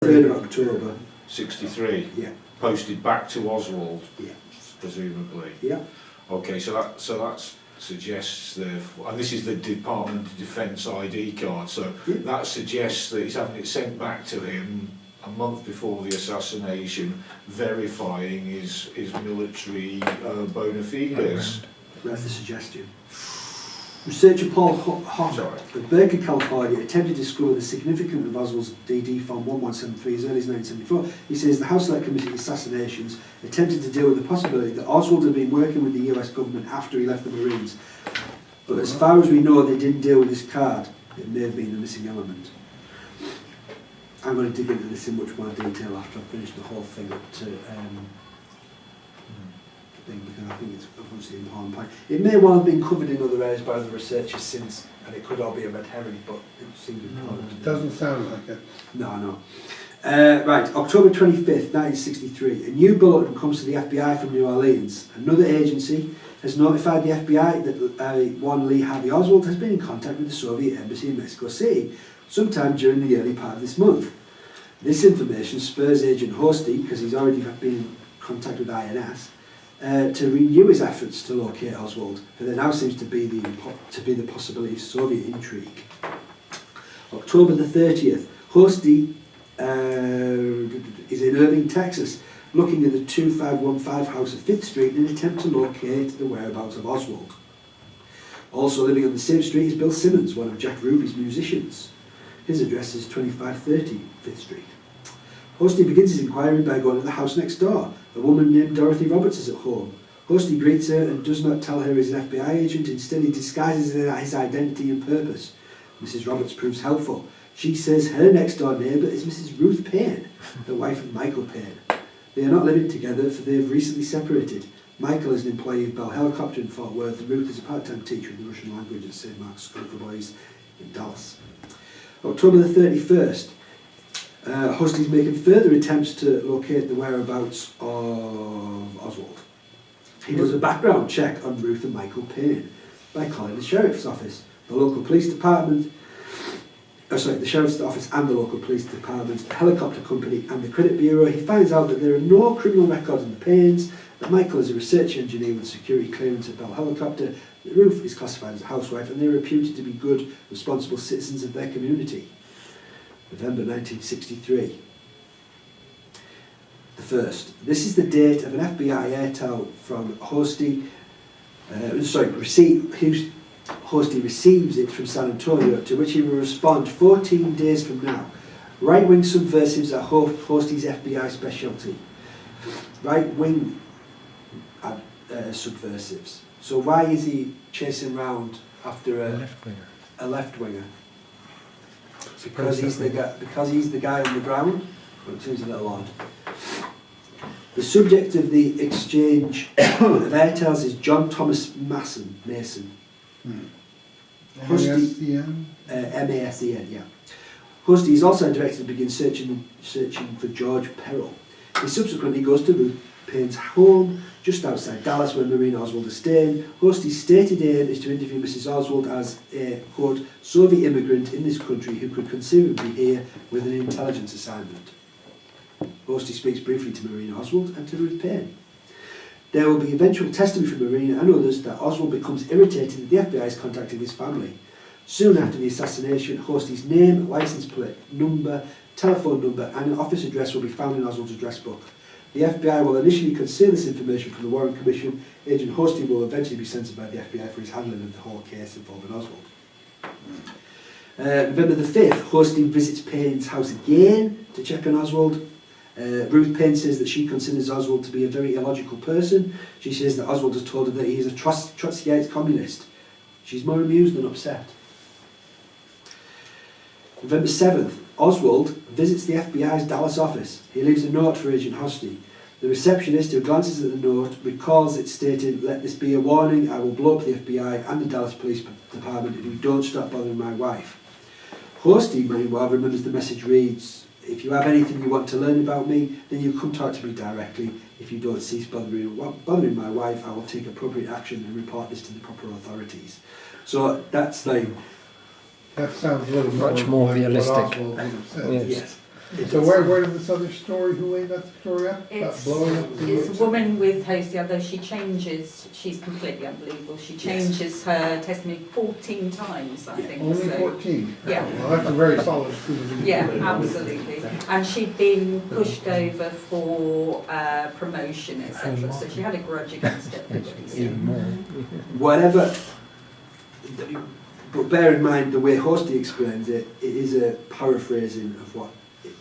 3rd of October. 63. Yeah. Posted back to Oswald. Yeah. Presumably. Yeah. Okay, so that suggests therefore, and this is the Department of Defence ID card. So that suggests that he's having it sent back to him a month before the assassination, verifying his military bona fides. That's the suggestion. Researcher Paul Hott of Berkeley, California, attempted to discover the significance of Oswald's DD Form 1173 as early as 1974. He says the House Select Committee Assassinations attempted to deal with the possibility that Oswald had been working with the US government after he left the Marines. But as far as we know, they didn't deal with this card. It may have been the missing element. I'm going to dig into this in much more detail after I've finished the whole thing up to because I think it's obviously an important point. It may well have been covered in other areas by other researchers since, and it could all be a red herring, but it seems important. It doesn't sound like it. No. Right, October 25th, 1963. A new bulletin comes to the FBI from New Orleans. Another agency has notified the FBI that one Lee Harvey Oswald has been in contact with the Soviet embassy in Mexico City sometime during the early part of this month. This information spurs Agent Hosty, because he's already been in contact with INS, to renew his efforts to locate Oswald, for there now seems to be the possibility of Soviet intrigue. October the 30th, Hosty is in Irving, Texas, looking at the 2515 house at 5th Street in an attempt to locate the whereabouts of Oswald. Also living on the same street is Bill Simmons, one of Jack Ruby's musicians. His address is 2530 5th Street. Hosty begins his inquiry by going to the house next door. A woman named Dorothy Roberts is at home. Hosty greets her and does not tell her he's an FBI agent. Instead, he disguises his identity and purpose. Mrs. Roberts proves helpful. She says her next door neighbour is Mrs. Ruth Payne, the wife of Michael Payne. They are not living together, for they have recently separated. Michael is an employee of Bell Helicopter in Fort Worth, and Ruth is a part-time teacher in the Russian language at St. Mark's School for Boys in Dallas. October the 31st, Hosty's making further attempts to locate the whereabouts of Oswald. He does a background check on Ruth and Michael Payne by calling the Sheriff's Office, the local police department, the Sheriff's Office and the local police department, the helicopter company and the credit bureau. He finds out that there are no criminal records on the Paynes, that Michael is a research engineer with security clearance at Bell Helicopter, that Ruth is classified as a housewife, and they are reputed to be good, responsible citizens of their community. November 1963. The 1st. This is the date of an FBI airtel from Hosty. Hosty receives it from San Antonio, to which he will respond 14 days from now. Right-wing subversives are Hosty's FBI specialty. Right-wing subversives. So why is he chasing around after a left-winger? Because he's the guy on the ground? Well, it seems a little odd. The subject of the exchange of airtels is John Thomas Mason. M-A-S-E-N? M-A-S-E-N, yeah. Hosty is also directed to begin searching for George Perrell. He subsequently goes to Ruth Payne's home just outside Dallas, where Marina Oswald is staying. Hosty's stated aim is to interview Mrs. Oswald as a, quote, Soviet immigrant in this country who could conceivably be here with an intelligence assignment. Hosty speaks briefly to Marina Oswald and to Ruth Payne. There will be eventual testimony from Marina and others that Oswald becomes irritated that the FBI is contacting his family. Soon after the assassination, Hosty's name, license plate number, telephone number and an office address will be found in Oswald's address book. The FBI will initially conceal this information from the Warren Commission. Agent Hosty will eventually be censored by the FBI for his handling of the whole case involving Oswald. November the 5th, Hosty visits Payne's house again to check on Oswald. Ruth Payne says that she considers Oswald to be a very illogical person. She says that Oswald has told her that he is a Trotskyite communist. She's more amused than upset. November 7th, Oswald visits the FBI's Dallas office. He leaves a note for Agent Hosty. The receptionist, who glances at the note, recalls it stated, "Let this be a warning, I will blow up the FBI and the Dallas Police Department if you don't stop bothering my wife." Hosty, meanwhile, remembers the message reads, "If you have anything you want to learn about me, then you come talk to me directly. If you don't cease bothering my wife, I will take appropriate action and report this to the proper authorities." So that's like... That sounds a little much more like realistic. what Oswald would have said. Yes. So where did this other story, who made that story up? About It's, blowing up the it's a woman with Hosty, although she changes, she's completely unbelievable. She changes her testimony 14 times, I think. Only so. 14? Yeah. Well, that's a very solid school. Yeah, absolutely. And she'd been pushed over for promotion, etc. So she had a grudge against everybody. So. Whatever, but bear in mind the way Hosty explains it, it is a paraphrasing of what it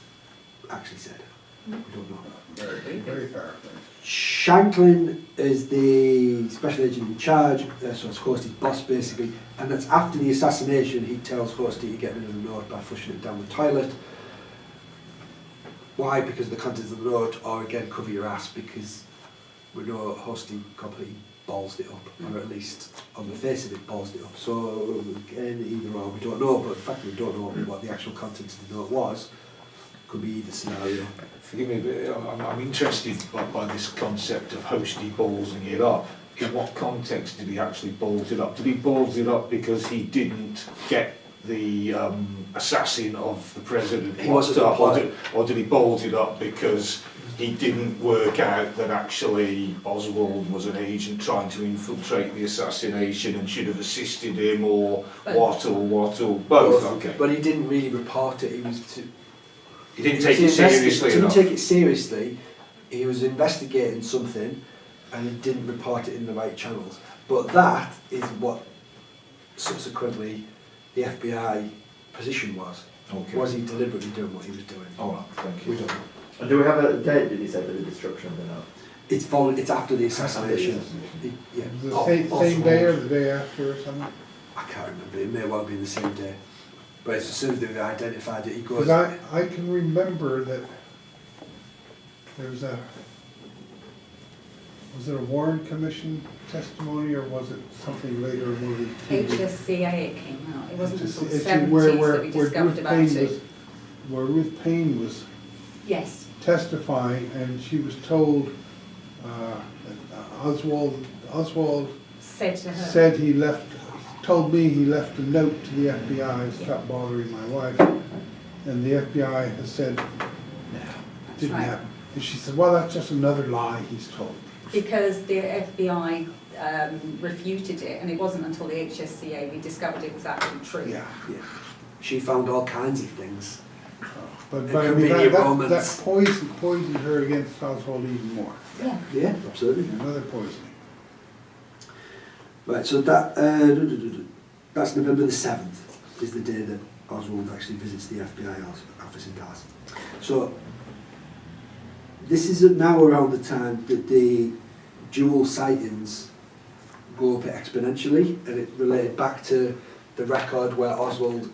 actually said. We don't know. Very, very powerful. Shanklin is the special agent in charge, so it's Hosty's boss basically, and that's after the assassination. He tells Hosty to get rid of the note by flushing it down the toilet. Why? Because of the contents of the note, or again, cover your ass, because we know Hosty completely balls it up, or at least on the face of it balls it up. So again, either or, we don't know, but the fact that we don't know what the actual contents of the note was, could be either scenario. Forgive me, but I'm interested by this concept of Hosty ballsing it up. In what context did he actually balls it up? Did he balls it up because he didn't get the assassin of the president locked up, or did he balls it up because he didn't work out that actually Oswald was an agent trying to infiltrate the assassination and should have assisted him, or what, or both? Okay. But he didn't really report it. He didn't take it seriously He didn't enough. take it seriously. He was investigating something, and he didn't report it in the right channels. But that is what subsequently the FBI position was. Okay. Was he deliberately doing what he was doing? All right, thank you. We don't know. And do we have a date, did he say, for the destruction of the note? It's after the assassination. Yeah. The same day or the day after or something? I can't remember. It may well have been the same day. But as soon as they identified it, he goes. Because I can remember that there was it a Warren Commission testimony, or was it something later? HSCA it came out. It wasn't until the It's 70s that we discovered about it. Where Ruth Payne was Yes. testifying, and she was told that Oswald Said to her. said told me he left a note to the FBI, stop bothering my wife, and the FBI has said, didn't right. happen. And she said, well, that's just another lie he's told. Because the FBI refuted it, and it wasn't until the HSCA we discovered it was actually true. Yeah, yeah. She found all kinds of things. But It I could mean, be that romance. poisoned her against Oswald even more. Yeah. Yeah, absolutely. Another poisoning. Right, so that's November the 7th is the day that Oswald actually visits the FBI office in Dallas. So this is now around the time that the dual sightings go up exponentially, and it related back to the record where Oswald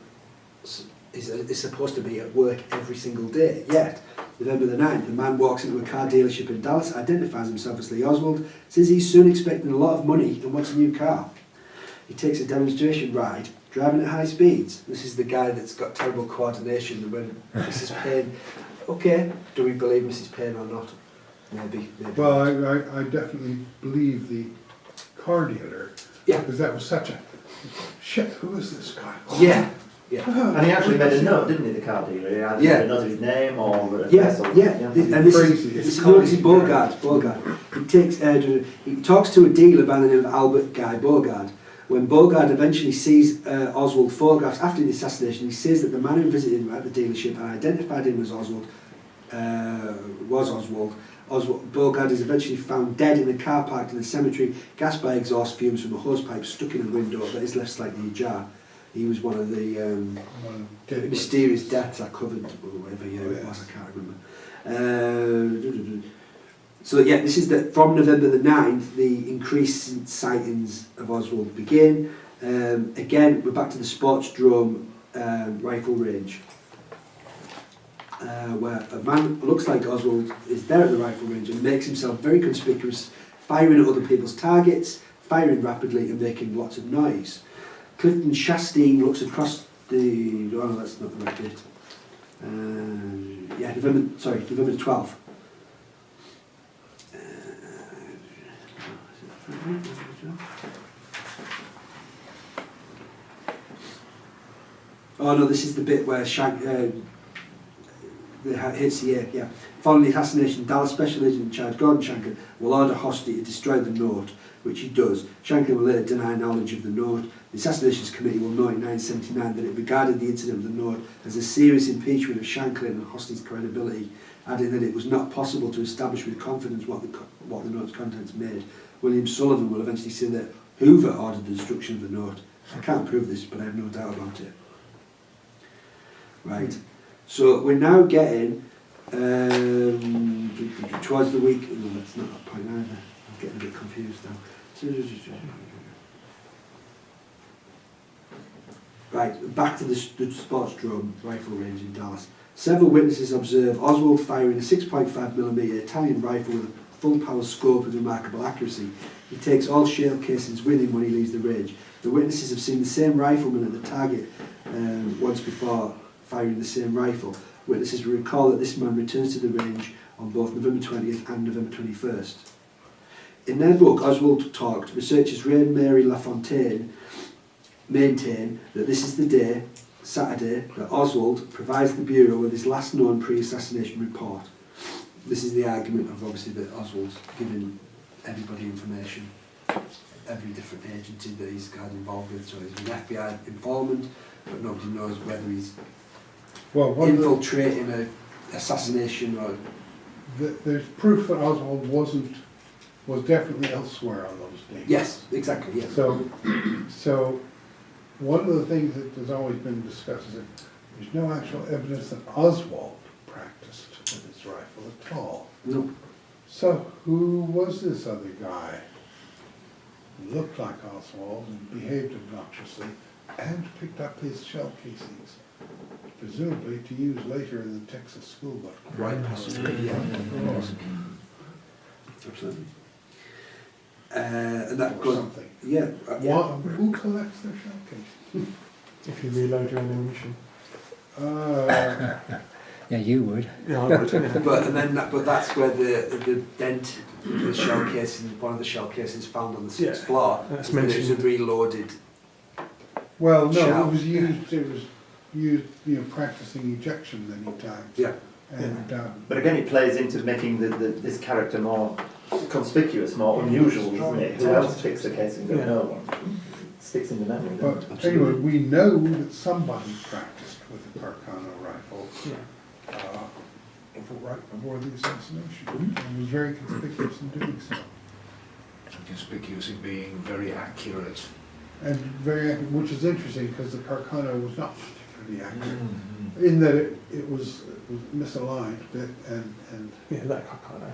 is supposed to be at work every single day. Yet, November the 9th, a man walks into a car dealership in Dallas, identifies himself as Lee Oswald, says he's soon expecting a lot of money and wants a new car. He takes a demonstration ride, driving at high speeds. This is the guy that's got terrible coordination when Mrs. Payne... Okay, do we believe Mrs. Payne or not? Maybe. Well, I definitely believe the car dealer. Yeah. Because that was such a... Shit, who is this guy? Yeah. And he actually made a note, didn't he, the car dealer? He either Yeah. made a note of his name or... And this is Bogard. He talks to a dealer by the name of Albert Guy Bogard. When Bogard eventually sees Oswald photographs after the assassination, he says that the man who visited him at the dealership and identified him as Oswald was Oswald. Bogard is eventually found dead in a car parked in a cemetery, gassed by exhaust fumes from a hosepipe stuck in a window that is left slightly ajar. He was one of the mysterious deaths I covered, whatever year it was, I can't remember. So yeah, this is from November the 9th, the increased sightings of Oswald begin. Again, we're back to the Sportsdrome rifle range, where a man who looks like Oswald is there at the rifle range and makes himself very conspicuous, firing at other people's targets, firing rapidly and making lots of noise. Clifton Chastain looks across the... Oh no, that's not the right date. November 12th. Oh no, this is the bit where yeah. Following the assassination, Dallas Special Agent in charge Gordon Shanklin will order Hosty to destroy the note, which he does. Shanklin will later deny knowledge of the note. The Assassinations Committee will note in 1979 that it regarded the incident of the note as a serious impeachment of Shanklin and Hosty's credibility, adding that it was not possible to establish with confidence what the note's contents made. William Sullivan will eventually say that Hoover ordered the destruction of the note. I can't prove this, but I have no doubt about it. Right. So we're now getting towards the week. No, that's not that point either. I'm getting a bit confused now. Right, back to the sports drone rifle range in Dallas. Several witnesses observe Oswald firing a 6.5mm Italian rifle with a full power scope with remarkable accuracy. He takes all shell casings with him when he leaves the range. The witnesses have seen the same rifleman at the target once before firing the same rifle. Witnesses will recall that this man returns to the range on both November 20th and November 21st. In their book, Oswald Talked, researchers Ray and Mary LaFontaine maintain that this is the day, Saturday, that Oswald provides the Bureau with his last known pre-assassination report. This is the argument of obviously that Oswald's giving everybody information, every different agency that he's got involved with. So he's an FBI informant, but nobody knows whether he's infiltrating an assassination or... There's proof that Oswald was definitely elsewhere on those days. Yes, exactly, yes. So one of the things that has always been discussed is that there's no actual evidence that Oswald practiced with his rifle at all. No. So who was this other guy? Who looked like Oswald and behaved obnoxiously and picked up his shell casings, presumably to use later in the Texas school book. Right, possibly, yeah. Absolutely. And that Or goes... something. Yeah. Who collects their shell casings? If you reload your own ammunition. Yeah, you would. Yeah, I would. Yeah. But that's where the dent in the shell casing, one of the shell casings found on the sixth floor, That's is that it was a mentioned. reloaded. Well, no, Shell. it was used, practicing ejection many times. Yeah. And, But again, it plays into making this character more conspicuous, more unusual, isn't it? Who else picks the casing but no one? Sticks in the memory. doesn't but it? anyway, we know that somebody practiced with the Carcano rifle right before the assassination, and was very conspicuous in doing so. Conspicuous in being very accurate. And which is interesting because the Carcano was not particularly accurate, in that it was misaligned a bit and Yeah, that I can't know.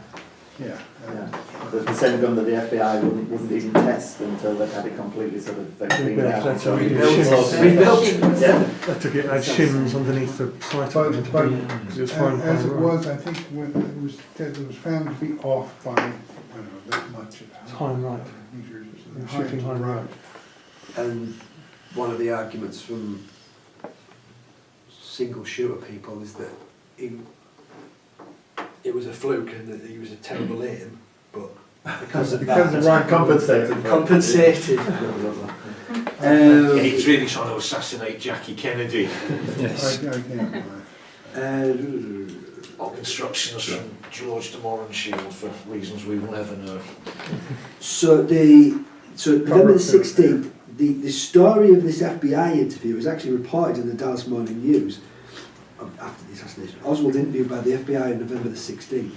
yeah. Yeah. The same gun that the FBI wouldn't even test until they had it completely sort of cleaned out. That's So what we it do. was Rebuilt. Yeah. I took it, I had shims underneath the sight of it, But because it was fine. as it was, I think when it was found to be off by, I don't know, that much. High and right. Meters, Shooting high and right. And one of the arguments from single shooter people is that it was a fluke and that he was a terrible aim, but because of Because that, the right Compensated. compensated. He was really trying to assassinate Jackie Kennedy. Yes. I can't. On instructions from George de Morenshield for reasons we will never know. So November the 16th, the story of this FBI interview was actually reported in the Dallas Morning News after the assassination. Oswald interviewed by the FBI on November the 16th.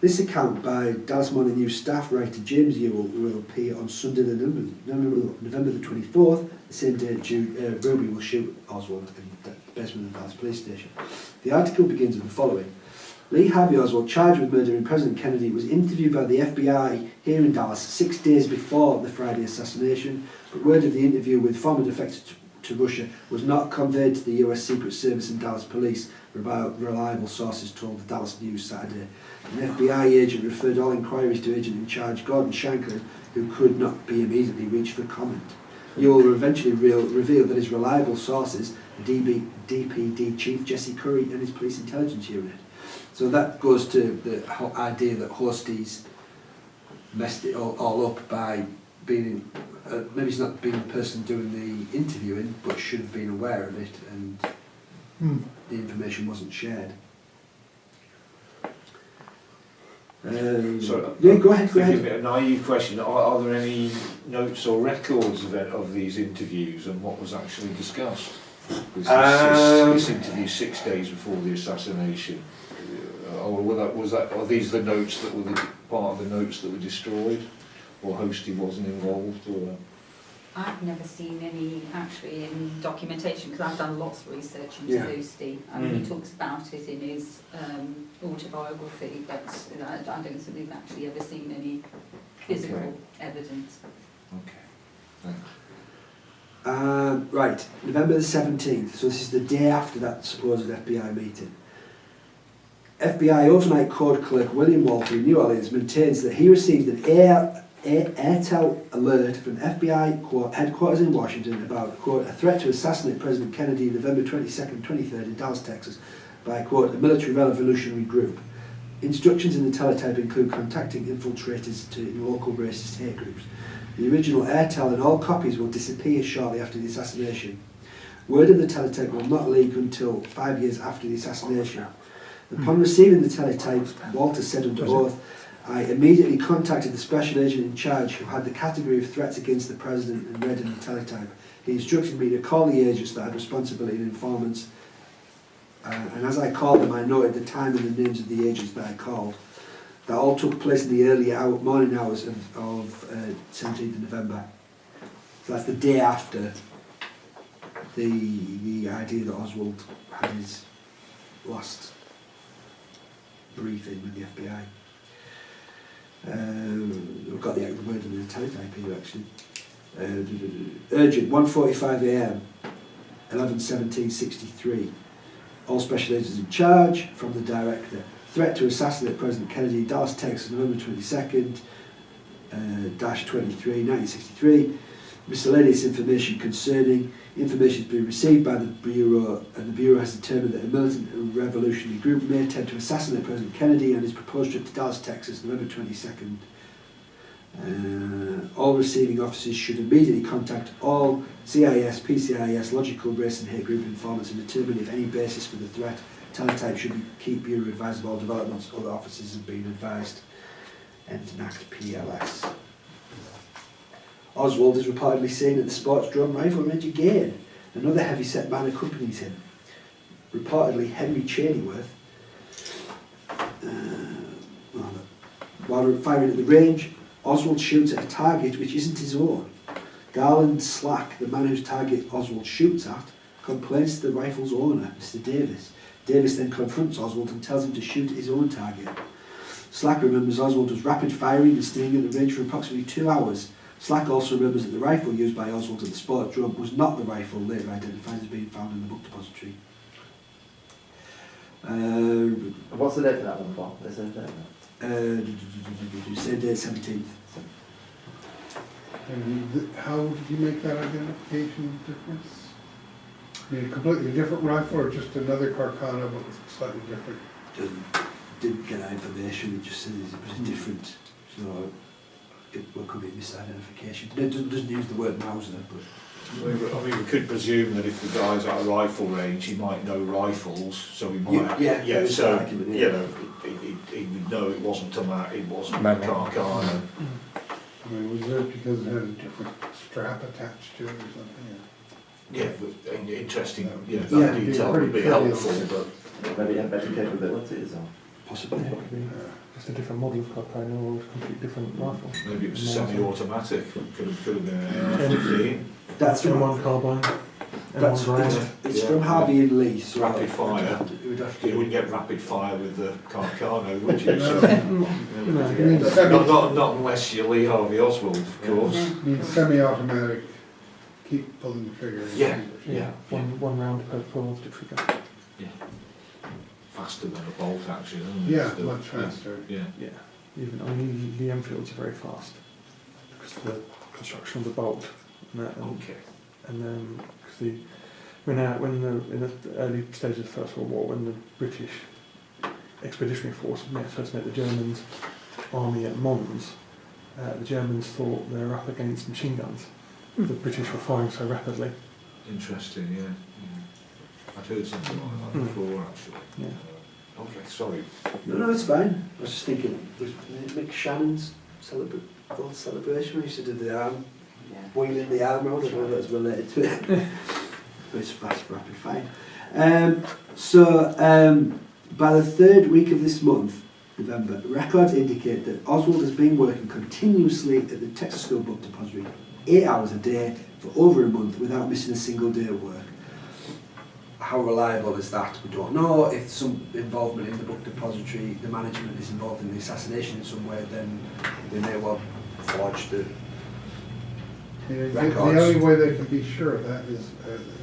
This account by Dallas Morning News staff writer James Ewell will appear on Sunday November the 24th, the same day Ruby will shoot Oswald in the basement of the Dallas police station. The article begins with the following. Lee Harvey Oswald, charged with murdering President Kennedy, was interviewed by the FBI here in Dallas 6 days before the Friday assassination, but word of the interview with former defector to Russia was not conveyed to the US Secret Service and Dallas Police, reliable sources told the Dallas News Saturday. An FBI agent referred all inquiries to agent in charge Gordon Shanklin, who could not be immediately reached for comment. Ewell eventually revealed that his reliable sources, the DPD chief Jesse Curry and his police intelligence unit. So that goes to the whole idea that Hostie's messed it all up by being, maybe he's not being the person doing the interviewing, but should have been aware of it, and the information wasn't shared. So, yeah, go ahead. Forgive me, a naive question. Are there any notes or records of these interviews and what was actually discussed? This interview 6 days before the assassination. Are these the notes that were part of the notes that were destroyed? Or Hosty wasn't involved? Or? I've never seen any actually in documentation because I've done lots of research into Yeah. Hosty. He talks about it in his autobiography, but I don't think we've actually ever seen any physical evidence. Okay, thanks. Right, November the 17th, so this is the day after that supposed FBI meeting. FBI Overnight Code Clerk William Walter in New Orleans maintains that he received an Airtel alert from FBI headquarters in Washington about, quote, a threat to assassinate President Kennedy November 22nd, 23rd in Dallas, Texas by, quote, a military revolutionary group. Instructions in the teletype include contacting infiltrators to local racist hate groups. The original Airtel and all copies will disappear shortly after the assassination. Word of the teletype will not leak until 5 years after the assassination. Upon receiving the teletype, Walter said under oath, I immediately contacted the special agent in charge who had the category of threats against the president and read in the teletype. He instructed me to call the agents that had responsibility and informants, and as I called them I noted the time and the names of the agents that I called. That all took place in the early morning hours of 17th of November. So that's the day after the idea that Oswald had his last briefing with the FBI. We've got the word in the teletype here actually. Urgent, 1:45 a.m, 11/17/63. All special agents in charge from the director. Threat to assassinate President Kennedy, Dallas, Texas, November 22nd, -23, 1963. Miscellaneous information concerning. Information has been received by the Bureau, and the Bureau has determined that a militant revolutionary group may attempt to assassinate President Kennedy and his proposed trip to Dallas, Texas, November 22nd. All receiving officers should immediately contact all CIS, PCIS, logical race and hate group informants and determine if any basis for the threat. Teletype should keep Bureau advised of all developments. Other officers have been advised. Entenact PLS. Oswald is reportedly seen at the sports drum rifle range again. Another heavy-set man accompanies him. Reportedly Henry Cheyneworth. While firing at the range, Oswald shoots at a target which isn't his own. Garland Slack, the man whose target Oswald shoots at, complains to the rifle's owner, Mr. Davis. Davis then confronts Oswald and tells him to shoot at his own target. Slack remembers Oswald was rapid firing and staying at the range for approximately 2 hours. Slack also remembers that the rifle used by Oswald at the sport drum was not the rifle later identified as being found in the book depository. What's the date for that one, Bob? There's a date for Same day, 17th. And how did you make that identification difference? I mean, a completely different rifle or just another Carcano but slightly different? Didn't get that information, it just said it was different, so it could be misidentification. It doesn't use the word Mauser, but... I mean, we could presume that if the guy's at a rifle range, he might know rifles, so he might... Yeah, so, argument, yeah. you know, he would know it wasn't a Carcano. I mean, was it because it had a different strap attached to it or something? Yeah, but interesting, you know, Yeah, that detail would be helpful, but... Maybe it had better capabilities or... Possibly. Yeah, it could be just a different model of Carcano or a completely different rifle. Maybe it was semi-automatic, could have been an M15. That's from from one carbine. That's round. it's from Harvey and Lee. So Rapid fire. It would have to You wouldn't get rapid fire with the Carcano, would you? No. Not unless you're Lee Harvey Oswald, of course. I mean, semi-automatic, keep pulling the trigger. Yeah. One round per pull of the trigger. Yeah. Faster than a bolt, actually, isn't it? Yeah, Still, much faster. Yeah. Yeah. Even I mean the Enfields are very fast because of the construction of the bolt. And that, Okay. and then because in the early stages of the First World War, when the British Expeditionary Force first met the Germans' army at Mons, the Germans thought they were up against machine guns. The British were firing so rapidly. Interesting, yeah. I'd heard something like that before, actually. Yeah. Okay, sorry. No, it's fine. I was just thinking, was Mick Shannon's old celebration, we used to do the arm, wheeling the arm around, I don't know if that's related to it. But it's fast, rapid, fine. By the third week of this month, November, records indicate that Oswald has been working continuously at the Texas School Book Depository 8 hours a day for over a month without missing a single day of work. How reliable is that? We don't know. If some involvement in the book depository, the management is involved in the assassination in some way, then they may well forge the records. The only way they can be sure of that is,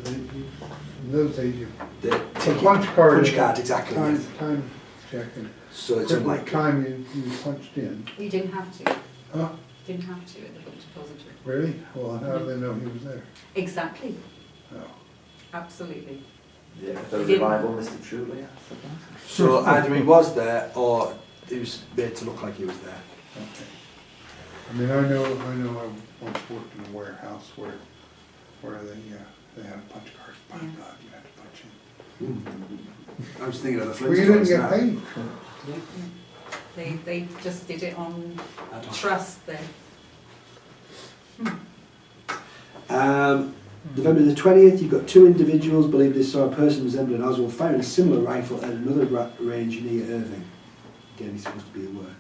in those days, you The punch card, exactly. time checking. So it's What unlikely. time you punched in. You didn't have to. Huh? Didn't have to at the book depository. Really? Well, how do they know he was there? Exactly. Oh. Absolutely. Yeah, the reliable Mr. Truly, I suppose. So either he was there or he was made to look like he was there. Okay. I mean, I know I once worked in a warehouse where they had a punch card. By God, you had to punch in. I was thinking of the Well, you didn't Flintstones get now. paid. They just did it on I don't- trust then. November the 20th, you've got two individuals believe they saw a person resembling Oswald firing a similar rifle at another range near Irving. Again, he's supposed to be at work.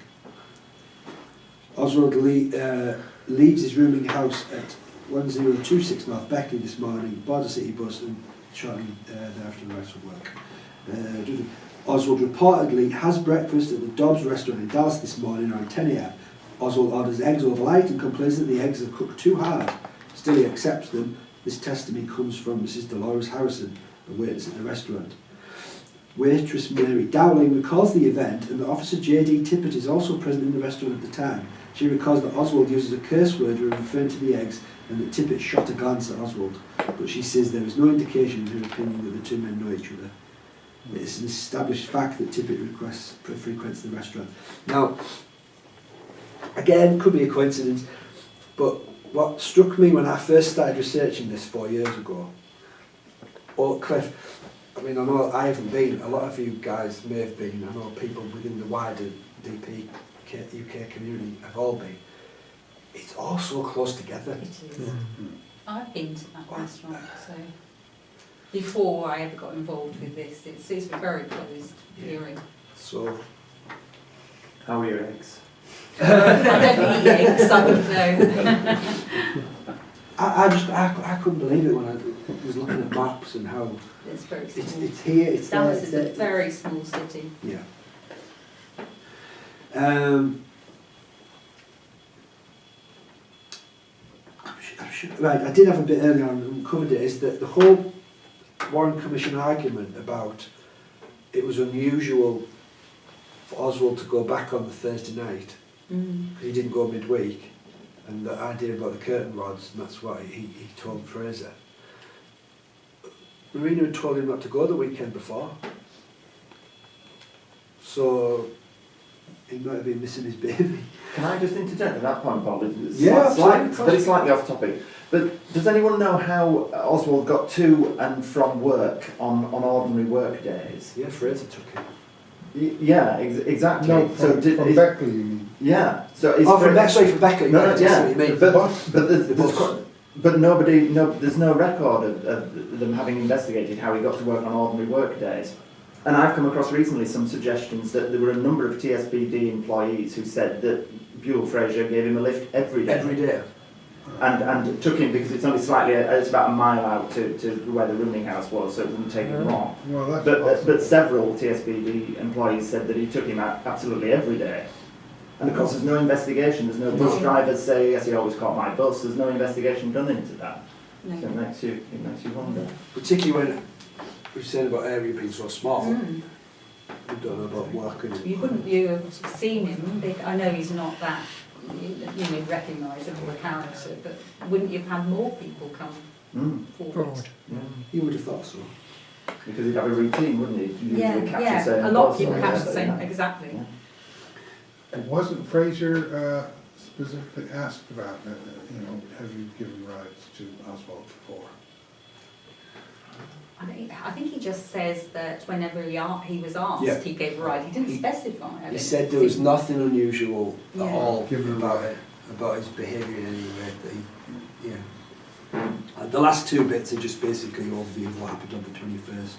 Oswald leaves his rooming house at 1026 North Beckley this morning, boards a city bus and shortly thereafter arrives for work. Oswald reportedly has breakfast at the Dobbs restaurant in Dallas this morning around 10 a.m. Oswald orders eggs over light and complains that the eggs are cooked too hard. Still he accepts them. This testimony comes from Mrs. Dolores Harrison, a waitress at the restaurant. Waitress Mary Dowling recalls the event, and that Officer J.D. Tippett is also present in the restaurant at the time. She recalls that Oswald uses a curse word when referring to the eggs, and that Tippett shot a glance at Oswald. But she says there is no indication in her opinion that the two men know each other. It's an established fact that Tippett frequents the restaurant. Now, again, could be a coincidence, but what struck me when I first started researching this 4 years ago, Oak Cliff, I mean, I know I haven't been, a lot of you guys may have been, I know people within the wider DPUK community have all been. It's all so close together. It is. I've been to that restaurant, so before I ever got involved with this, it's a very closed hearing. So, How are your eggs? I don't eat eggs, I wouldn't know. I couldn't believe it when I was looking at maps and how It's very small. it's here, it's there. Dallas it's is a there. very small city. Yeah. Right, I did have a bit earlier on and covered it, is that the whole Warren Commission argument about it was unusual for Oswald to go back on the Thursday night, because he didn't go midweek, and the idea about the curtain rods, and that's what he told Fraser. Marina had told him not to go the weekend before, so he might have been missing his baby. Can I just interject at that point, Paul? It's Yeah, very slightly off topic. But does anyone know how Oswald got to and from work on ordinary work days? Yeah, Fraser took him. Yeah, exactly. No, so from Beckley, you mean? Yeah. So is Oh, from Beckley. No, right, I see yeah. what you mean. But there's no record of them having investigated how he got to work on ordinary work days. And I've come across recently some suggestions that there were a number of TSBD employees who said that Buell Fraser gave him a lift every day. Every day. And took him because it's only it's about a mile out to where the rooming house was, so it wouldn't take him long. Well, that's But possible. several TSBD employees said that he took him out absolutely every day. And of course there's no investigation, there's no bus drivers say, yes, he always caught my bus, there's no investigation done into that. So it No. makes you wonder. Particularly when we've said about area being so small, we don't know about working. You have seen him, I know he's not that, recognisable a character, but wouldn't you have had more people come forward? Broad. Yeah. You would have thought so. Because he'd have a routine, wouldn't he? You'd Yeah, usually capture certain a lot of bus people or catch whatever, the same, yeah. exactly. Yeah. And wasn't Fraser specifically asked about, have you given rides to Oswald before? I think he just says that whenever he was asked, Yeah. he gave a ride. He didn't specify. I He don't said there was think. nothing unusual at Yeah. all Give him a about ride. it, about his behaviour in any way. That he, yeah. And the last two bits are just basically an overview of what happened on the 21st.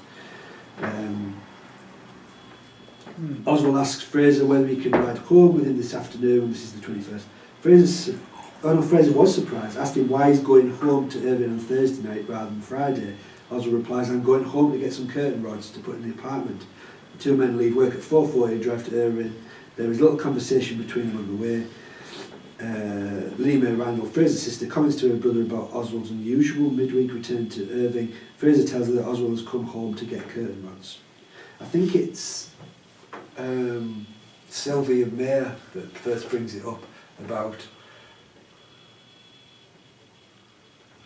Oswald asks Fraser whether he can ride home with him this afternoon. This is the 21st. Fraser was surprised, asked him why he's going home to Irvine on Thursday night rather than Friday. Oswald replies, I'm going home to get some curtain rods to put in the apartment. The two men leave work at 4:40, drive to Irvine. There is little conversation between them on the way. Lima Randall, Fraser's sister, comments to her brother about Oswald's unusual midweek return to Irving. Fraser tells her that Oswald has come home to get curtain rods. I think it's Sylvia Mayer that first brings it up about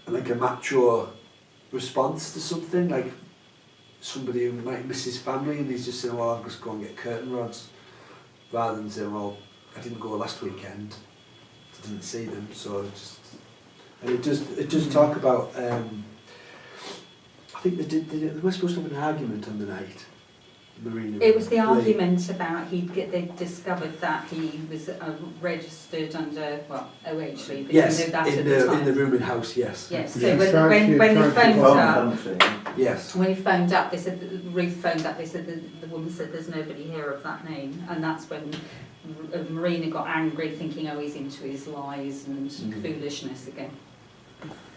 like a macho response to something, like somebody who might miss his family and he's just saying, well, I'll just go and get curtain rods, rather than saying, well, I didn't go last weekend, didn't see them, so it just, and it does talk about, I think they were supposed to have an argument on the night. Marina It was the Lee. argument about they discovered that he was registered under, well, OHD, but Yes, you know that at in the time. the rooming house, yes. Yes, Yeah, so when tried he to phoned Phone, up, hadn't she? Yes. when he phoned up, they said that Ruth phoned up. They said that the woman said there's nobody here of that name, and that's when Marina got angry, thinking, oh, he's into his lies and foolishness again.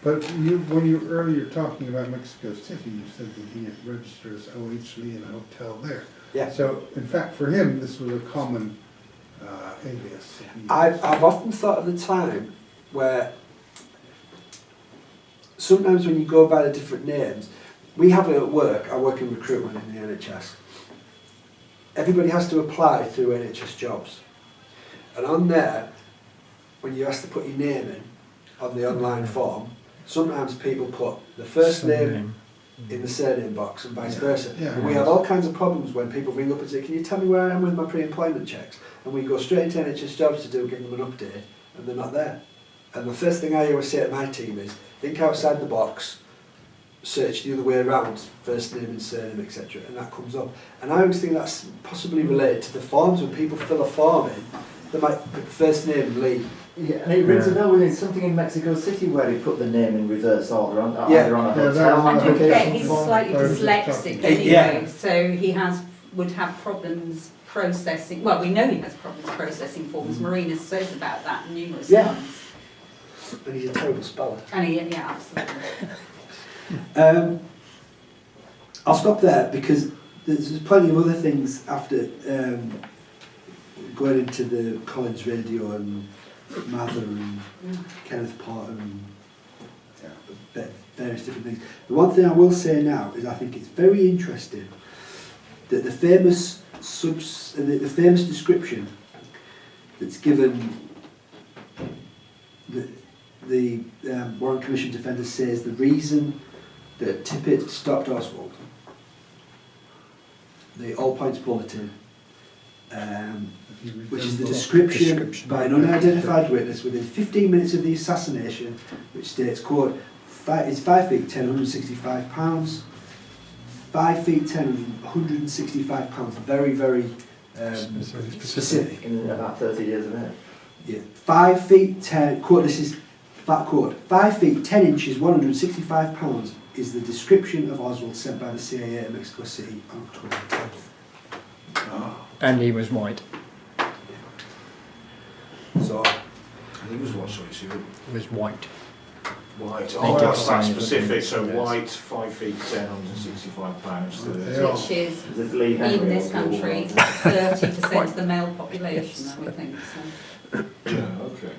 But when you were earlier talking about Mexico City, you said that he had registered as O.H. Lee in a hotel there. Yeah. So, in fact, for him, this was a common alias. I've often thought of the time where sometimes when you go by the different names, we have it at work, I work in recruitment in the NHS. Everybody has to apply through NHS jobs. And on there, when you ask to put your name in, on the online form, sometimes people put the first name in the surname box and vice versa. Yeah. And we have all kinds of problems when people ring up and say, can you tell me where I am with my pre-employment checks? And we go straight into NHS jobs to give them an update, and they're not there. And the first thing I always say to my team is, think outside the box, search the other way around, first name and surname, etc., and that comes up. And I always think that's possibly related to the forms. When people fill a form in, they might put first name Lee. Yeah, and it rings a bell with something in Mexico City where he put the name in reverse order, on, Yeah. either on a Yeah, hotel that was And don't forget, application he's form. slightly Or just dyslexic talking. anyway, Yeah. so he would have problems processing. Well, we know he has problems processing forms. Marina says about that numerous Yeah. times. And he's a terrible speller. And yeah, absolutely. I'll stop there because there's plenty of other things after going into the Collins Radio and Mather and Kenneth Porter and various different things. The one thing I will say now is I think it's very interesting that the famous the famous description that's given the Warren Commission defender says the reason that Tippett stopped Oswald, the All Points Bulletin, which is the description by an unidentified witness within 15 minutes of the assassination, which states, quote, is 5 feet 10, 165 pounds. 5 feet 10, 165 pounds. Very, very specific. In about 30 years of age. Yeah. 5 feet 10, quote, this is that quote, 5 feet 10 inches, 165 pounds is the description of Oswald sent by the CIA at Mexico City on October 10th. And he was white. So, And he was what, sorry, so He was white. white. They Oh, do that's say specific. that So yes. white, 5 feet 10, 165 pounds. They are. Which is, This is Lee in Henry this or country, Gordon. 30% of the male population, I would think. So. Yeah, okay.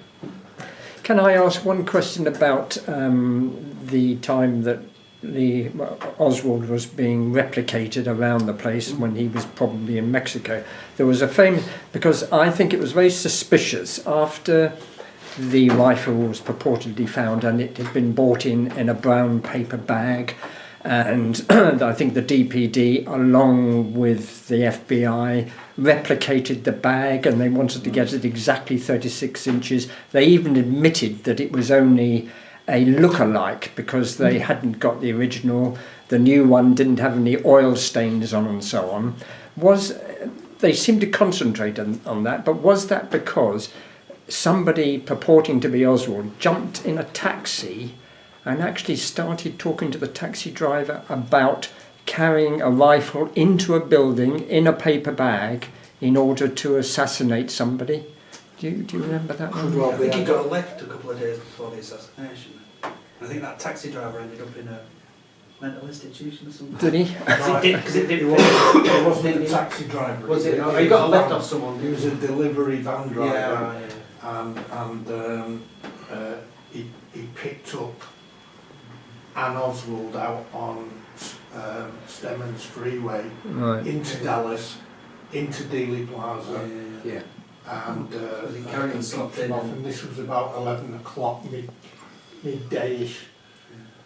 Can I ask one question about the time that Oswald was being replicated around the place when he was probably in Mexico? There was a famous, because I think it was very suspicious after the rifle was purportedly found and it had been bought in a brown paper bag, and I think the DPD along with the FBI replicated the bag and they wanted to get it exactly 36 inches. They even admitted that it was only a look-alike because they hadn't got the original. the new one didn't have any oil stains on and so on. They seem to concentrate on that, but was that because somebody purporting to be Oswald jumped in a taxi and actually started talking to the taxi driver about carrying a rifle into a building in a paper bag in order to assassinate somebody? Do you remember that one? I think he got left a couple of days before the assassination. I think that taxi driver ended up in a mental institution or something. Did he? Because it didn't It wasn't a taxi driver. Was it? Oh, he got a left off someone. He was a delivery van driver. Yeah, right, yeah. He picked up Anne Oswald out on Stemmons Freeway Right. into Dallas, into Dealey Plaza, Yeah. and Was he carrying he something? dropped him off, and this was about 11 o'clock, midday-ish.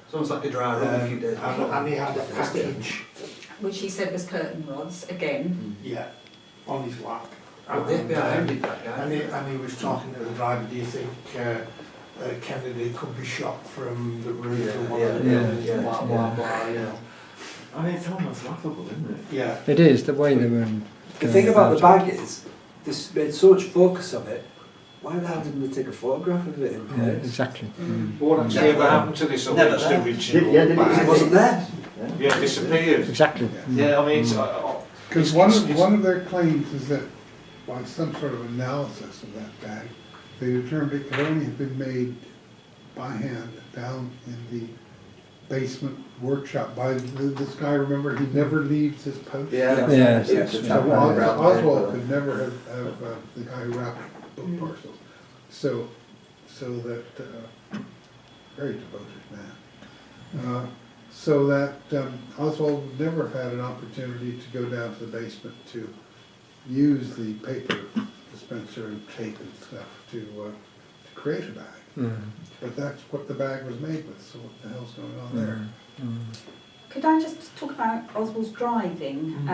It's almost like a dry run a few days before. And he had a package, Which he said was curtain rods, again. yeah, on his lap. Oh, the FBI ended that guy. And he was talking to the driver, do you think Kennedy could be shot from the roof of one of the buildings, yeah, blah, blah, blah, you know. I mean, it's almost laughable, isn't it? Yeah. It is, the way they were... The thing about the bag is, this made so much focus of it, why the hell didn't they take a photograph of it in Yeah, place? exactly. What actually ever happened to this Never alleged there. original Yeah, did it- It bag? wasn't there. Yeah, disappeared. Exactly. Yeah, I mean, it's, Because one of their claims is that by some sort of analysis of that bag, they determined it could only have been made by hand down in the basement workshop by this guy, remember, he never leaves his post. Yeah. Yeah. So Oswald could never have the guy who wrapped book parcels. So that, very devoted man. So that Oswald would never have had an opportunity to go down to the basement to use the paper dispenser and tape and stuff to create a bag. Mm. But that's what the bag was made with, so what the hell's going on there? Could I just talk about Oswald's driving?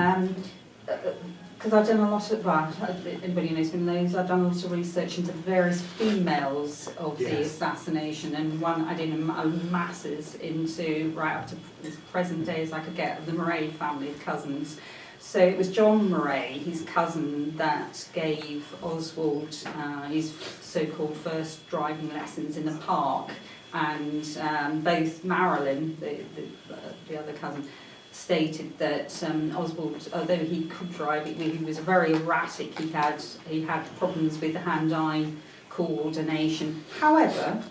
Because I've done a lot of, well, anybody who knows me knows, I've done a lot of research into the various females of the Yes. assassination, and one I did masses into right up to as present day as I could get of the Murray family of cousins. So it was John Murray, his cousin, that gave Oswald his so-called first driving lessons in the park, and both Marilyn, the other cousin, stated that Oswald, although he could drive, he was very erratic. He had problems with hand-eye coordination. However,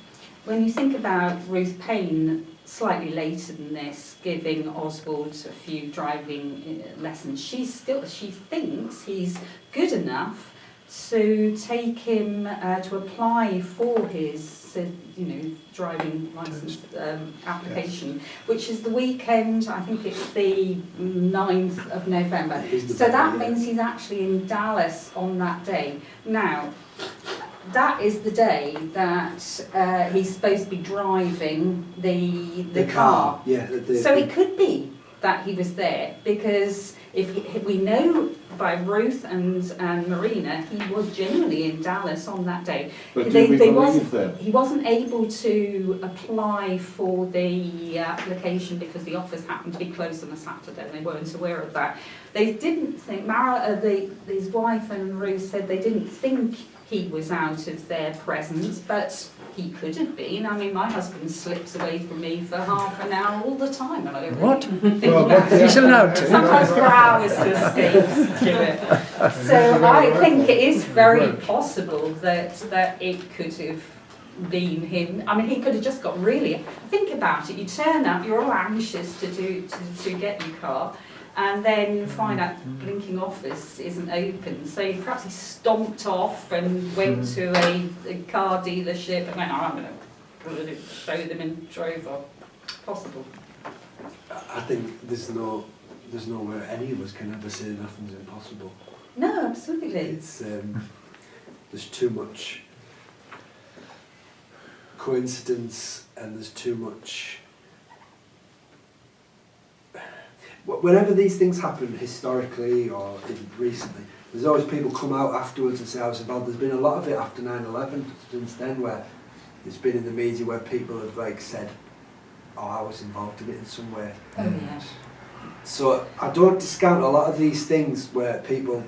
when you think about Ruth Payne, slightly later than this, giving Oswald a few driving lessons, she thinks he's good enough to take him to apply for his driving license application, which is the weekend, I think it's the 9th of November. So that means he's actually in Dallas on that day. Now, that is the day that he's supposed to be driving the car. Yeah. So it could be that he was there, because if we know by Ruth and Marina, he was genuinely in Dallas on that day. But do we believe them? He wasn't able to apply for the application because the office happened to be closed on a Saturday, and they weren't aware of that. They didn't think, his wife and Ruth said they didn't think he was out of their presence, but he could have been. I mean, my husband slips away from me for half an hour all the time, and I don't What? really think about it. He's allowed to. Sometimes for hours to escape to it. So I think it is very possible that it could have been him. I mean, he could have just got really. Think about it. You turn up, you're all anxious to get your car, and then find out the blinking office isn't open. So perhaps he stomped off and went to a car dealership and went, "Oh, I'm going to show them," and drove off. Possible. I think there's no way any of us can ever say nothing's impossible. No, absolutely. It's there's too much coincidence, and there's too much. Whenever these things happen historically or recently, there's always people come out afterwards and say how it's bad. There's been a lot of it after 9/11 since then, where it's been in the media where people have said oh, I was involved in it in some way. Oh yeah. So I don't discount a lot of these things where people,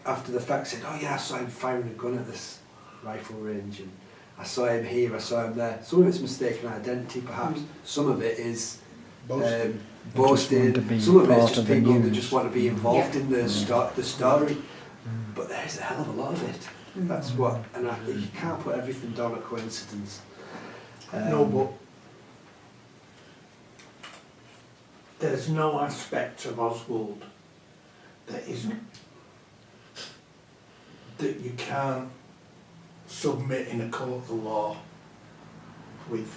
after the fact, said, oh yeah, I saw him firing a gun at this rifle range, and I saw him here, I saw him there. Some of it's mistaken identity, perhaps. Some of it is Boasting. boasting. to be Some of it's part just of the people that news. just want to be involved Yeah. in the story. But there's a hell of a lot of it. That's what, and you can't put everything down at coincidence. No, but there's no aspect of Oswald that isn't, that you can't submit in a court of law with.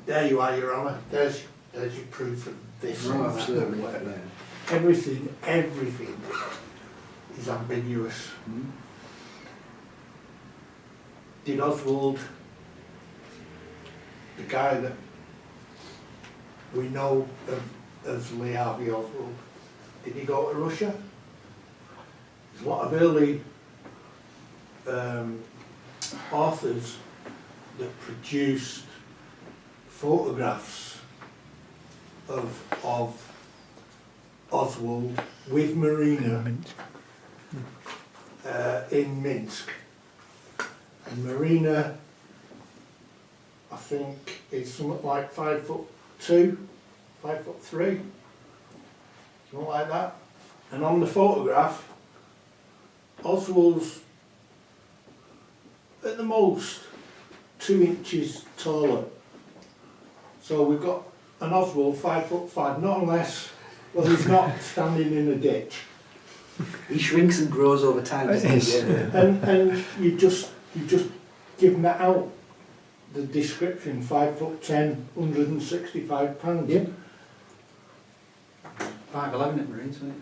There you are, Your Honour, there's your proof of this No, and that absolutely. and whatever. Yeah. Everything is ambiguous. Did Oswald, the guy that we know as Lee Harvey Oswald, did he go to Russia? There's a lot of early authors that produced photographs of Oswald with Marina in Minsk. And Marina, I think, is something like 5'2", 5'3", something like that. And on the photograph, Oswald's at the most 2 inches taller. So we've got an Oswald 5'5", not unless, well, he's not standing in a ditch. He shrinks and grows over time, doesn't he? Yeah. And you've just given that out, the description, 5'10", 165 pounds. Yeah. 5'11" at Marines, wasn't it?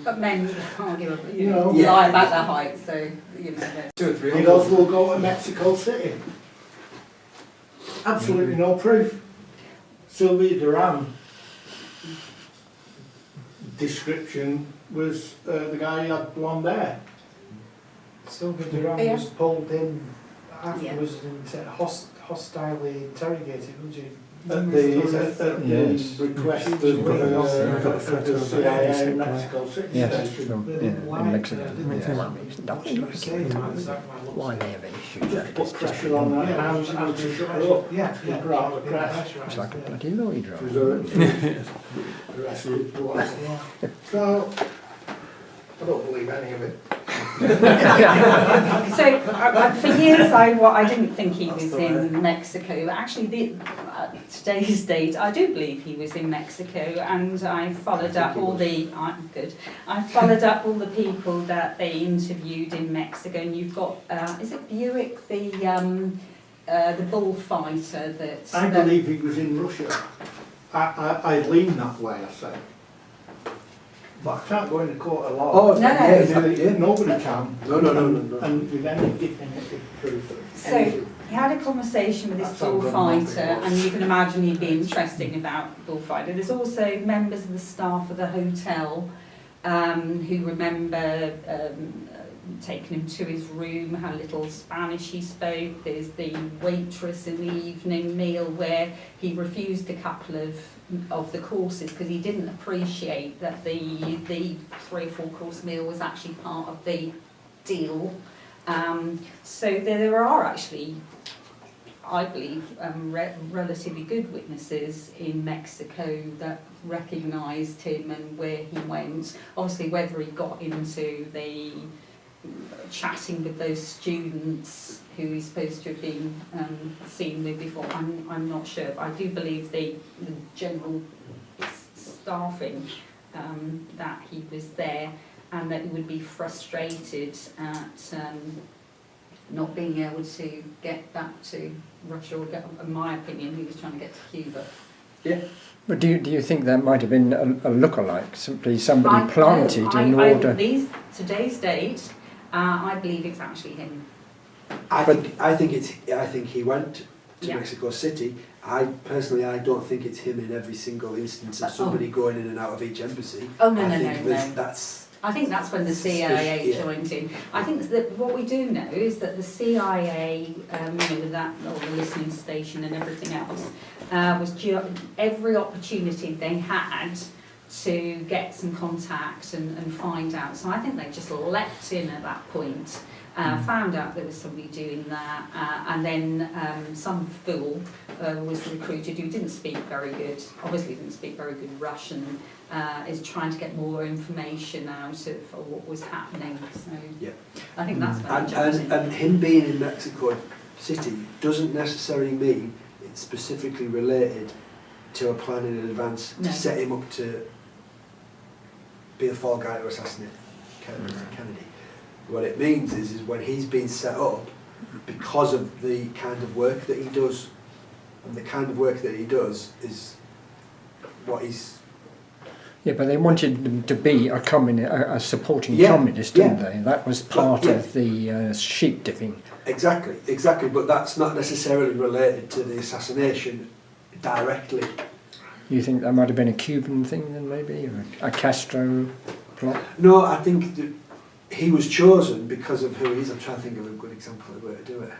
But men argue, You know. Yeah. lie about their height, so you know. they're- 2 or 3. Did Oswald go to Mexico City? Absolutely no proof. Sylvia Duran description was the guy who had blonde hair. Sylvia Duran Yeah. was pulled in afterwards and hostilely interrogated, wasn't she? At the Yes. request of Yeah. the CIA in Mexico City Yes, station. from, in Mexico. Yeah. Well, it's not why they have issues. Just put pressure on that hand and to shut her up. Yeah, Keep her out of the press. It's like a bloody lorry driver. Preserved, arrested, whatever. So, I don't believe any of it. So for years I didn't think he was in Mexico. Actually, today's date, I do believe he was in Mexico, and I followed up all the. I followed up all the people that they interviewed in Mexico, and you've got is it Buick, the bullfighter that. I believe he was in Russia. I lean that way, I say. But I can't go in the court of law. Oh, No, yeah, no. yeah. Nobody can. No. And with any definitive proof. So he had a conversation with this That's how good bullfighter, nothing was. and you can imagine he'd be interesting about bullfighter. There's also members of the staff of the hotel who remember taking him to his room, how little Spanish he spoke. There's the waitress in the evening meal where he refused a couple of the courses because he didn't appreciate that the 3 or 4 course meal was actually part of the deal. So there are actually, I believe, relatively good witnesses in Mexico that recognised him and where he went. Obviously, whether he got into the chatting with those students who he's supposed to have been seen with before, I'm not sure. But I do believe the general staffing that he was there, and that he would be frustrated at not being able to get back to Russia, or in my opinion, he was trying to get to Cuba. Yeah. But do you think that might have been a lookalike, simply somebody planted in order? Today's date, I believe it's actually him. I think he went to Yeah. Mexico City. I don't think it's him in every single instance of somebody going in and out of each embassy. Oh, no, I no, think no, there's- no. that's I think that's when the CIA joined in. I think that what we do know is that the CIA, with that, or the listening station and everything else, was every opportunity they had to get some contact and find out. So I think they just leapt in at that point, found out there was somebody doing that, and then some fool was recruited who didn't speak very good, obviously didn't speak very good Russian, is trying to get more information out of what was happening. So Yeah. I think that's when they jumped in. And him being in Mexico City doesn't necessarily mean it's specifically related to a plan in advance No. to set him up to be the fall guy to assassinate Kennedy. What it means is when he's been set up, because of the kind of work that he does, and the kind of work that he does is what he's... Yeah, but they wanted him to be a supporting Yeah, communist, didn't yeah. they? That was part Yeah. of the sheep dipping. Exactly, but that's not necessarily related to the assassination directly. You think that might have been a Cuban thing then, maybe, or a Castro plot? No, I think that he was chosen because of who he is. I'm trying to think of a good example of a way to do it.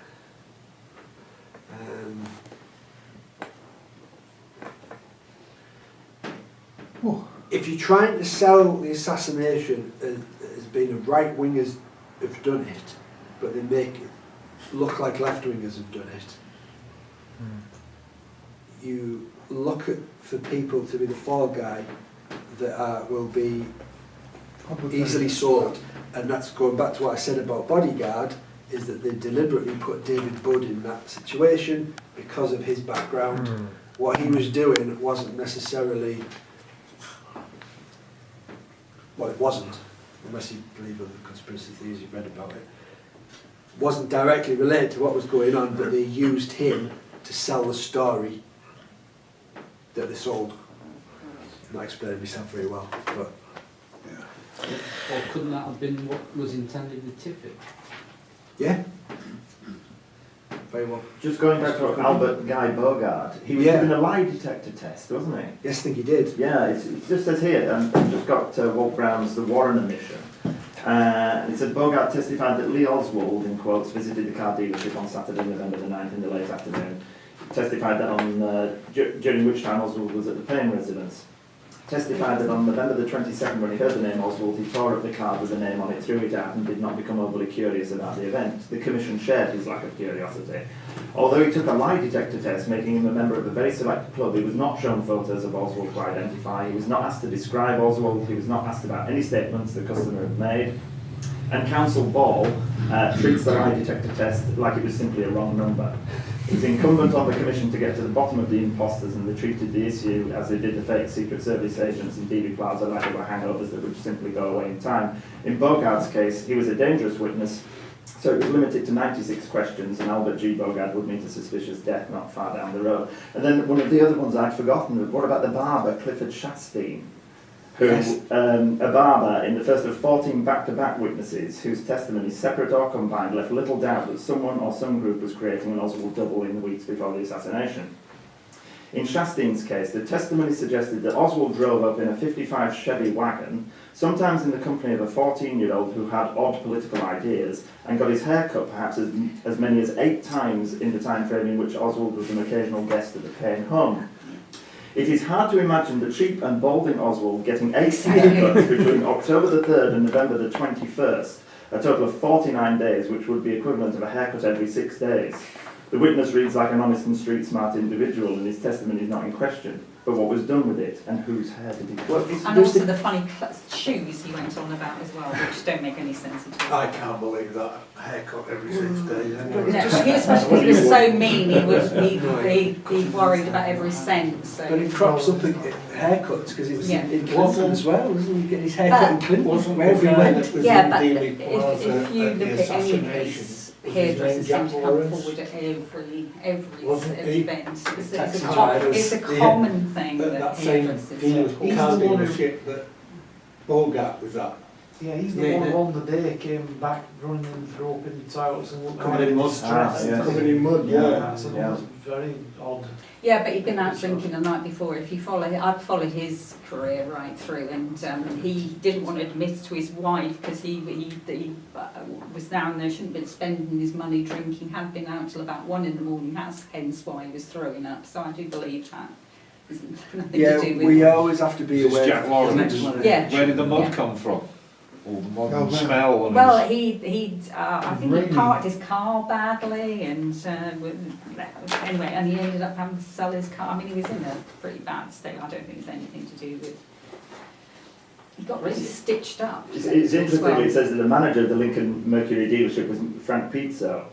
If you're trying to sell the assassination as being a right-wingers have done it, but they make it look like left-wingers have done it, you look for people to be the fall guy that will be easily sold. And that's going back to what I said about Bodyguard, is that they deliberately put David Budd in that situation because of his background. What he was doing wasn't necessarily... Well, it wasn't, unless you believe in the conspiracy theories you've read about it. Wasn't directly related to what was going on, but they used him to sell the story that they sold. I'm not explaining myself very well, but... Or couldn't that have been what was intended with Tippett? Yeah. Very well. Just going back to Albert Guy Bogard, he was given a lie detector test, wasn't he? Yes, I think he did. Yeah, it just says here, I've just got Walt Brown's The Warren Admission. It said Bogart testified that Lee Oswald, in quotes, visited the car dealership on Saturday, November the 9th in the late afternoon. Testified that during which time Oswald was at the Payne residence. Testified that on November the 22nd, when he heard the name Oswald, he tore up the card with the name on it, threw it out, and did not become overly curious about the event. The Commission shared his lack of curiosity. Although he took a lie detector test, making him a member of a very select club, he was not shown photos of Oswald to identify. He was not asked to describe Oswald. He was not asked about any statements the customer had made. And Counsel Ball treats the lie detector test like it was simply a wrong number. It's incumbent on the Commission to get to the bottom of the imposters, and they treated the issue as they did the fake Secret Service agents in Dealey Plaza like they were hangovers that would simply go away in time. In Bogart's case, he was a dangerous witness, so it was limited to 96 questions, and Albert G. Bogart would meet a suspicious death not far down the road. And then one of the other ones I'd forgotten, what about the barber, Clifford Shastine? Who, a barber in the first of 14 back-to-back witnesses whose testimony, separate or combined, left little doubt that someone or some group was creating an Oswald double in the weeks before the assassination. In Shastine's case, the testimony suggested that Oswald drove up in a 55 Chevy wagon, sometimes in the company of a 14-year-old who had odd political ideas, and got his hair cut perhaps as many as 8 times in the time frame in which Oswald was an occasional guest at the Payne home. It is hard to imagine the cheap and balding Oswald getting 8 haircuts between October the 3rd and November the 21st, a total of 49 days, which would be equivalent of a haircut every 6 days. The witness reads like an honest and street-smart individual, and his testimony is not in question. But what was done with it, and whose hair did he cut? And also the funny shoes he went on about as well, which don't make any sense at all. I can't believe that haircut every 6 days. Anyway. No, especially he was so mean, he worried about every cent. So. But it crops up in haircuts because it was in Clinton Wasn't- as well, wasn't he? Getting his haircut in Clinton, Wasn't wherever he the guy went. that was Yeah, in but Dealey Plaza if you at look the at any of assassination, these was his name hairdressers seem Jack to come Lawrence? forward at every Wasn't he? event. Taxi drivers, It's a common thing At that that same hairdressers Dealey do. car dealership that Bogart was at, Yeah, he's the Yeah, one he who on the day came back running in through open the toilets and looked Covered in mud. Yeah. Covered in mud, Yeah. yeah. That's Yeah. very odd. Yeah, but he'd been out drinking the night before. If you follow, I'd follow his career right through, and he didn't want to admit to his wife because he was down there, shouldn't have been spending his money drinking, had been out till about 1 a.m. That's hence why he was throwing up. So I do believe that. There's nothing Yeah, to do with we always have to be Is this aware. Jack Lawrence? Yeah. Where did the mud Yeah. come from? Or the mud Oh, and man. smell? And Well, his- I think he Raining. parked his car badly, and anyway, and he ended up having to sell his car. I mean, he was in a pretty bad state. I don't think it's anything to do with. He got really stitched up. It's as interesting, well. it says that the manager of the Lincoln Mercury dealership was Frank Pizzo,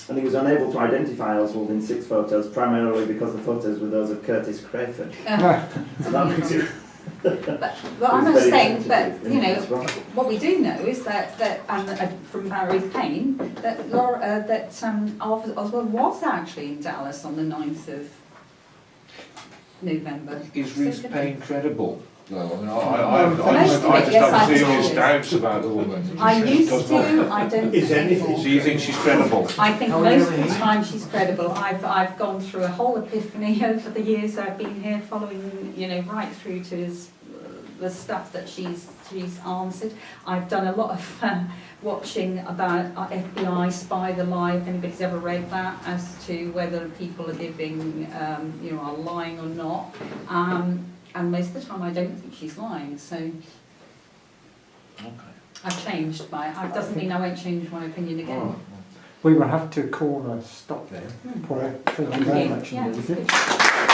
and he was unable to identify Oswald in 6 photos, primarily because the photos were those of Curtis Crayford. So that makes it... But I must say that, you know, what we do know is that from Barry Payne, that Oswald was actually in Dallas on the 9th of November. Is Ruth So- Payne credible? No, I mean, Most of I it, just yes, I have think serious she is. doubts about the woman. I She used does to, not- I don't Is anything- anymore. So you think she's credible? I think Oh, most really? of the time she's credible. I've gone through a whole epiphany over the years I've been here, following, you know, right through to the stuff that she's answered. I've done a lot of watching about FBI Spy the Lie, if anybody's ever read that, as to whether people are giving, you know, are lying or not. And most of the time I don't think she's lying, so Okay. I've changed that doesn't mean I won't change my opinion again. All right. We will have to call a stop there. Paul, thank you very much Yeah, indeed. good.